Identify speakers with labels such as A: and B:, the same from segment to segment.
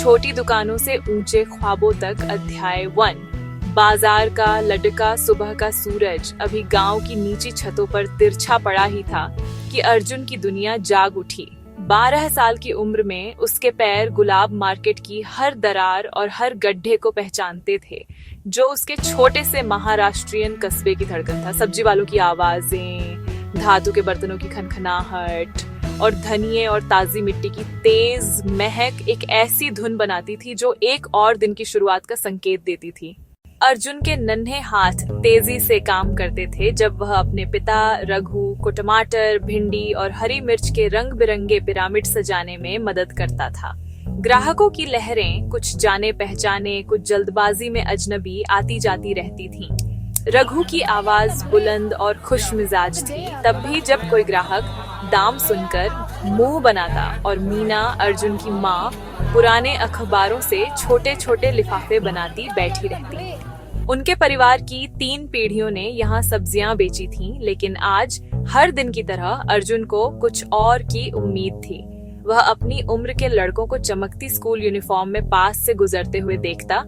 A: छोटी दुकानों से ऊंचे ख्वाबों तक। अध्याय 1। बाजार का लटका सुबह का सूरज अभी गांव की नीची छतों पर तिरछा पड़ा ही था कि अर्जुन की दुनिया जाग उठी। 12 साल की उम्र में उसके पैर गुलाब मार्केट की हर दरार और हर गड्ढे को पहचानते थे, जो उसके छोटे से महाराष्ट्रियन कस्बे की धड़कन था। सब्जी वालों की आवाजें, धातु के बर्तनों की खनखनाहट और धनिये और ताजी मिट्टी की तेज महक एक ऐसी धुन बनाती थी जो एक और दिन की शुरुआत का संकेत देती थी। अर्जुन के नन्हे हाथ तेजी से काम करते थे जब वह अपने पिता रघु को टमाटर, भिंडी और हरी मिर्च के रंग बिरंगे पिरामिड सजाने में मदद करता था। ग्राहकों की लहरें, कुछ जाने पहचाने, कुछ जल्दबाजी में अजनबी, आती जाती रहती थीं। रघु की आवाज बुलंद और खुश मिजाज थी, तब भी जब कोई ग्राहक दाम सुनकर मुंह बनाता और मीना, अर्जुन की माँ, पुराने अखबारों से छोटे छोटे लिफाफे बनाती बैठी रहती। उनके परिवार की 3 पीढ़ियों ने यहाँ सब्जियां बेची थीं, लेकिन आज हर दिन की तरह अर्जुन को कुछ और की उम्मीद थी। वह अपनी उम्र के लड़कों को चमकती स्कूल यूनिफॉर्म में पास से गुजरते हुए देखता।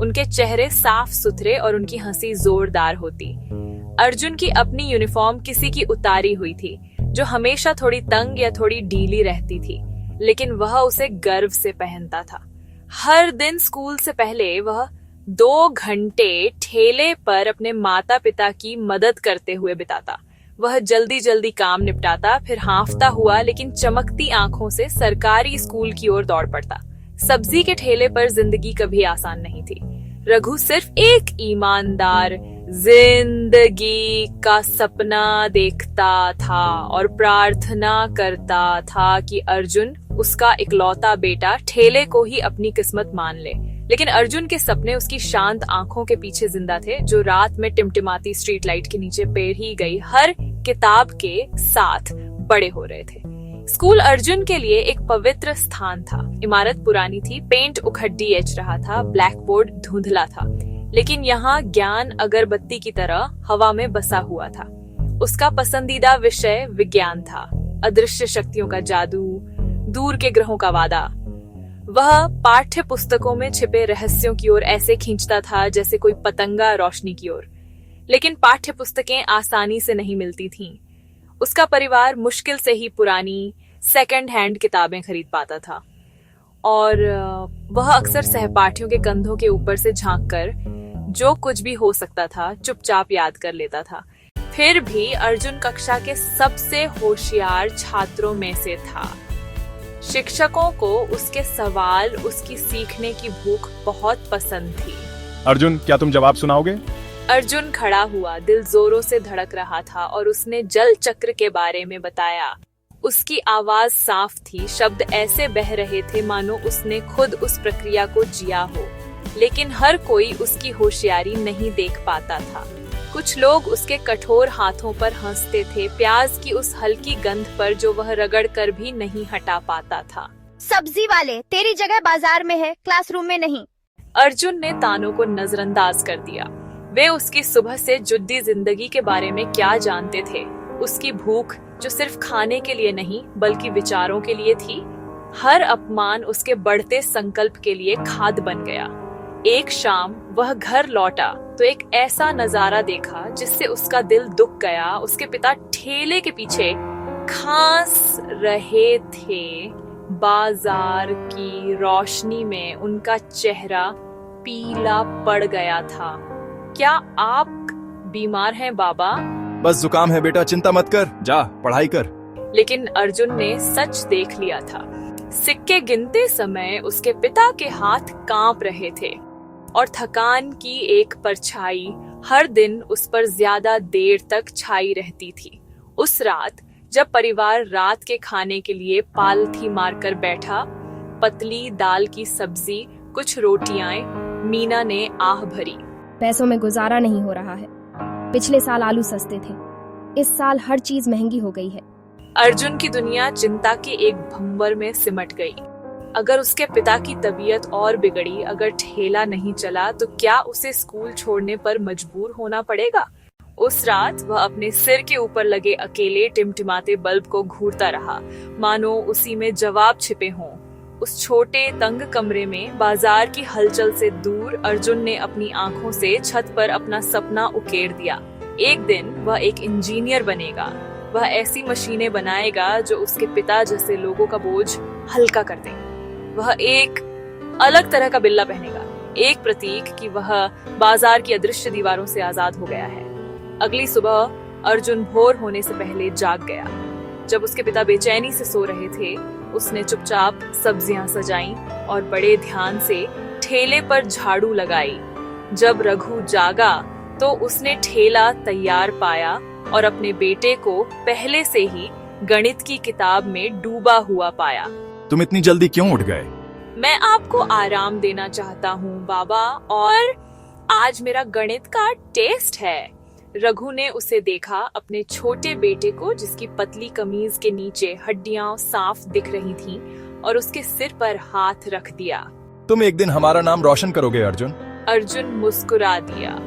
A: उनके चेहरे साफ सुथरे और उनकी हंसी जोरदार होती। अर्जुन की अपनी यूनिफॉर्म किसी की उतारी हुई थी, जो हमेशा थोड़ी तंग या थोड़ी ढीली रहती थी, लेकिन वह उसे गर्व से पहनता था। हर दिन स्कूल से पहले वह 2 घंटे ठेले पर अपने माता पिता की मदद करते हुए बिताता। वह जल्दी जल्दी काम निपटाता, फिर हांफता हुआ लेकिन चमकती आंखों से सरकारी स्कूल की ओर दौड़ पड़ता। सब्जी के ठेले पर जिंदगी कभी आसान नहीं थी। रघु सिर्फ एक ईमानदार जिंदगी का सपना देखता था और प्रार्थना करता था कि अर्जुन, उसका इकलौता बेटा, ठेले को ही अपनी किस्मत मान ले। लेकिन अर्जुन के सपने उसकी शांत आंखों के पीछे जिंदा थे, जो रात में टिमटिमाती स्ट्रीट लाइट के नीचे पेढ़ी गई हर किताब के साथ बड़े हो रहे थे। स्कूल अर्जुन के लिए एक पवित्र स्थान था। इमारत पुरानी थी, पेंट उखड्डी एच रहा था, ब्लैक बोर्ड धुंधला था, लेकिन यहाँ ज्ञान अगरबत्ती की तरह हवा में बसा हुआ था। उसका पसंदीदा विषय विज्ञान था, अदृश्य शक्तियों का जादू, दूर के ग्रहों का वादा। वह पाठ्य पुस्तकों में छिपे रहस्यों की ओर ऐसे खींचता था जैसे कोई पतंगा रोशनी की ओर। लेकिन पाठ्य पुस्तकें आसानी से नहीं मिलती थीं। उसका परिवार मुश्किल से ही पुरानी सेकंड हैंड किताबें खरीद पाता था और वह अक्सर सहपाठियों के कंधों के ऊपर से झांककर जो कुछ भी हो सकता था चुपचाप याद कर लेता था। फिर भी अर्जुन कक्षा के सबसे होशियार छात्रों में से था। शिक्षकों को उसके सवाल, उसकी सीखने की भूख बहुत पसंद थी।
B: अर्जुन, क्या तुम जवाब सुनाओगे?
A: अर्जुन खड़ा हुआ, दिल जोरों से धड़क रहा था और उसने जल चक्र के बारे में बताया। उसकी आवाज साफ थी, शब्द ऐसे बह रहे थे मानो उसने खुद उस प्रक्रिया को जिया हो। लेकिन हर कोई उसकी होशियारी नहीं देख पाता था। कुछ लोग उसके कठोर हाथों पर हंसते थे, प्याज की उस हल्की गंध पर जो वह रगड़ कर भी नहीं हटा पाता था।
C: सब्जी वाले, तेरी जगह बाजार में है, क्लासरूम में नहीं।
A: अर्जुन ने तानों को नजरअंदाज कर दिया। वे उसकी सुबह से जुद्दी जिंदगी के बारे में क्या जानते थे? उसकी भूख जो सिर्फ खाने के लिए नहीं बल्कि विचारों के लिए थी। हर अपमान उसके बढ़ते संकल्प के लिए खाद बन गया। एक शाम वह घर लौटा तो एक ऐसा नजारा देखा जिससे उसका दिल दुख गया। उसके पिता ठेले के पीछे खांस रहे थे। बाजार की रोशनी में उनका चेहरा पीला पड़ गया था। क्या आप बीमार हैं बाबा?
B: बस जुकाम है बेटा, चिंता मत कर, जा पढ़ाई कर।
A: लेकिन अर्जुन ने सच देख लिया था। सिक्के गिनते समय उसके पिता के हाथ कांप रहे थे और थकान की एक परछाई हर दिन उस पर ज्यादा देर तक छाई रहती थी। उस रात जब परिवार रात के खाने के लिए पालथी मारकर बैठा, पतली दाल की सब्जी, कुछ रोटियां, मीना ने आह भरी।
D: पैसों में गुजारा नहीं हो रहा है। पिछले साल आलू सस्ते थे, इस साल हर चीज महंगी हो गई है।
A: अर्जुन की दुनिया चिंता के एक भंवर में सिमट गई। अगर उसके पिता की तबीयत और बिगड़ी, अगर ठेला नहीं चला, तो क्या उसे स्कूल छोड़ने पर मजबूर होना पड़ेगा? उस रात वह अपने सिर के ऊपर लगे अकेले टिमटिमाते बल्ब को घूरता रहा, मानो उसी में जवाब छिपे हों। उस छोटे तंग कमरे में बाजार की हलचल से दूर अर्जुन ने अपनी आंखों से छत पर अपना सपना उकेर दिया। एक दिन वह एक इंजीनियर बनेगा। वह ऐसी मशीनें बनाएगा जो उसके पिता जैसे लोगों का बोझ हल्का कर दें। वह एक अलग तरह का बिल्ला पहनेगा, एक प्रतीक कि वह बाजार की अदृश्य दीवारों से आजाद हो गया है। अगली सुबह अर्जुन भोर होने से पहले जाग गया। जब उसके पिता बेचैनी से सो रहे थे, उसने चुपचाप सब्जियां सजाईं और बड़े ध्यान से ठेले पर झाड़ू लगाई। जब रघु जागा तो उसने ठेला तैयार पाया और अपने बेटे को पहले से ही गणित की किताब में डूबा हुआ पाया।
B: तुम इतनी जल्दी क्यों उठ गए?
A: मैं आपको आराम देना चाहता हूँ बाबा, और आज मेरा गणित का टेस्ट है। रघु ने उसे देखा, अपने छोटे बेटे को जिसकी पतली कमीज के नीचे हड्डियां साफ दिख रही थीं, और उसके सिर पर हाथ रख दिया।
B: तुम एक दिन हमारा नाम रोशन करोगे अर्जुन।
A: अर्जुन मुस्कुरा दिया।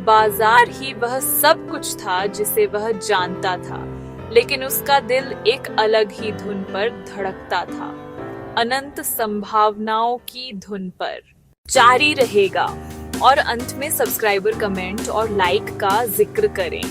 A: बाजार ही वह सब कुछ था जिसे वह जानता था, लेकिन उसका दिल एक अलग ही धुन पर धड़कता था, अनंत संभावनाओं की धुन पर। जारी रहेगा और अंत में सब्सक्राइबर, कमेंट और लाइक का जिक्र करें।